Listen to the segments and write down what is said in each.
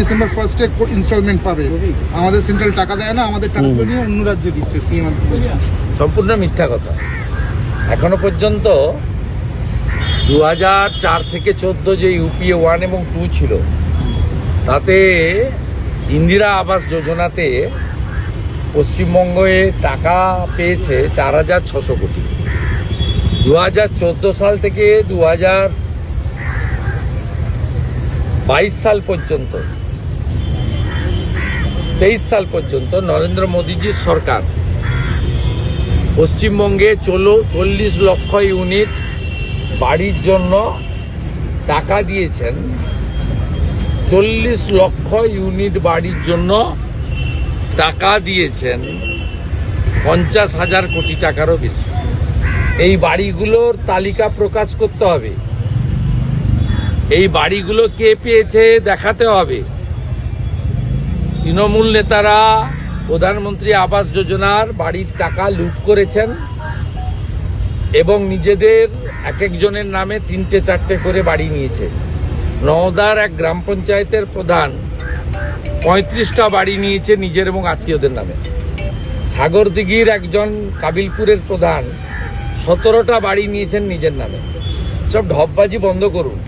December 1 instalment পাবে। আমাদের central টাকা দেয় না, আমাদের টাকাগুলো নিয়ে অন্য রাজ্যে দিচ্ছে সিএম। সম্পূর্ণ মিথ্যা কথা। এখনো পর্যন্ত 2004 থেকে 14 যে ইউপিএ 1 এবং 2 ছিল, তাতে ইন্দিরা আবাস যোজনাতে পশ্চিমবঙ্গে টাকা পেয়েছে 4,600 কোটি। 2014 সাল থেকে 2022 সাল পর্যন্ত 23 সাল পর্যন্ত নরেন্দ্র মোদীজির সরকার পশ্চিমবঙ্গে 40 লক্ষ ইউনিট বাড়ির জন্য টাকা দিয়েছেন। 40 লক্ষ ইউনিট বাড়ির জন্য টাকা দিয়েছেন 50,000 কোটি টাকারও বেশি। এই বাড়িগুলোর তালিকা প্রকাশ করতে হবে। এই বাড়িগুলো কে পেয়েছে দেখাতে হবে। তৃণমূল নেতারা প্রধানমন্ত্রী আবাস যোজনার বাড়ির টাকা লুট করেছেন এবং নিজেদের এক একজনের নামে 3-4টে করে বাড়ি নিয়েছে। নওদার এক গ্রাম পঞ্চায়েতের প্রধান 35টা বাড়ি নিয়েছে নিজের এবং আত্মীয়দের নামে। সাগরদিঘির একজন কাবিলপুরের প্রধান 17টা বাড়ি নিয়েছেন নিজের নামে। সব ঢপবাজি বন্ধ করুন।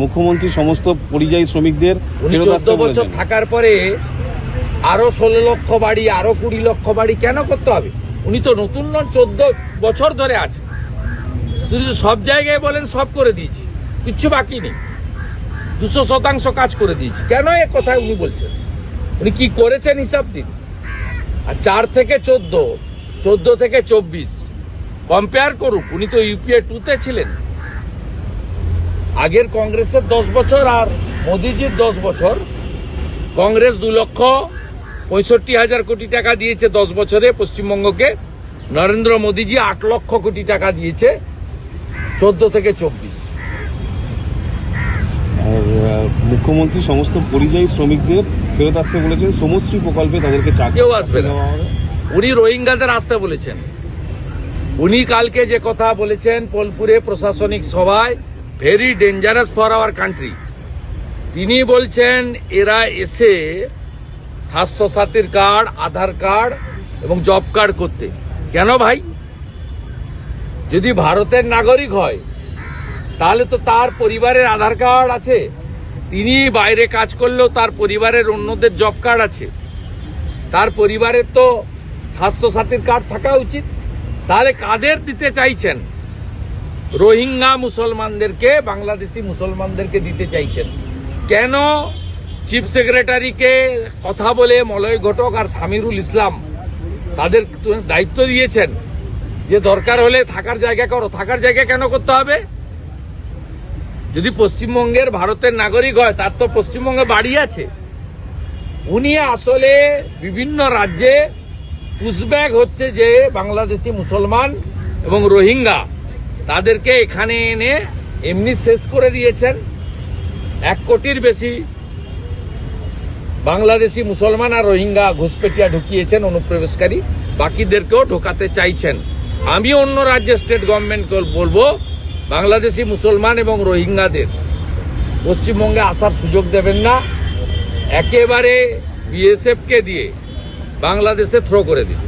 মুখ্যমন্ত্রী সমস্ত পরিযায়ী শ্রমিকদের 14 বছর থাকার পরে আরো 16 লক্ষ বাড়ি, আরো 20 লক্ষ বাড়ি কেন করতে হবে? উনি তো নতুন নন, 14 বছর ধরে আছে। তিনি সব জায়গায় বলেন সব করে দিয়েছি, কিচ্ছু বাকি নেই, 200% কাজ করে দিয়েছি। কেন এ কথা উনি বলছেন? উনি কি করেছেন হিসাব দিন। আর 4 থেকে 14, 14 থেকে 24 কম্পেয়ার করুক। উনি তো ইউপিএ 2-তে ছিলেন। আগের কংগ্রেসের 10 বছর আর মোদিজির 10 বছর। কংগ্রেস 2,65,000 কোটি টাকা দিয়েছে 10 বছরে পশ্চিমবঙ্গকে। নরেন্দ্র মোদীজি 8 লক্ষ কোটি টাকা দিয়েছে 14 থেকে 24। মুখ্যমন্ত্রী সমস্ত পরিযায়ী শ্রমিকদের ফেরত আসতে বলেছেন। সমশ্রী প্রকল্পে তাদেরকে চাকরি কেউ আসবে না। উনি রোহিঙ্গাদের আসতে বলেছেন। উনি কালকে যে কথা বলেছেন বোলপুরে প্রশাসনিক সভায়, very dangerous for our country. তিনি বলছেন এরা এসে স্বাস্থ্যসাথীর কার্ড, আধার কার্ড এবং জব কার্ড করতে। কেন ভাই? যদি ভারতের নাগরিক হয় তাহলে তো তার পরিবারের আধার কার্ড আছে, তিনি বাইরে কাজ করলেও তার পরিবারের অন্যদের জব কার্ড আছে, তার পরিবারের তো স্বাস্থ্যসাথীর কার্ড থাকা উচিত। তাহলে কাদের দিতে চাইছেন? রোহিঙ্গা মুসলমানদেরকে, বাংলাদেশি মুসলমানদেরকে দিতে চাইছেন। কেন চিফ সেক্রেটারিকে কথা বলে মলয় ঘটক আর সামিরুল ইসলাম তাদের দায়িত্ব দিয়েছেন যে দরকার হলে থাকার জায়গা করো? থাকার জায়গা কেন করতে হবে? যদি পশ্চিমবঙ্গের ভারতের নাগরিক হয় তার তো পশ্চিমবঙ্গে বাড়ি আছে। উনি আসলে বিভিন্ন রাজ্যে পুশব্যাক হচ্ছে যে বাংলাদেশি মুসলমান এবং রোহিঙ্গা তাদেরকে এখানে এনে এমনি শেষ করে দিয়েছেন। 1 কোটির বেশি বাংলাদেশি মুসলমান আর রোহিঙ্গা ঘুষপেটিয়া ঢুকিয়েছেন অনুপ্রবেশকারী, বাকিদেরকেও ঢোকাতে চাইছেন। আমি অন্য রাজ্যের স্টেট গভর্নমেন্টকে বলবো বাংলাদেশি মুসলমান এবং রোহিঙ্গাদের পশ্চিমবঙ্গে আসার সুযোগ দেবেন না। একেবারে বিএসএফকে দিয়ে বাংলাদেশে থ্রো করে দিন।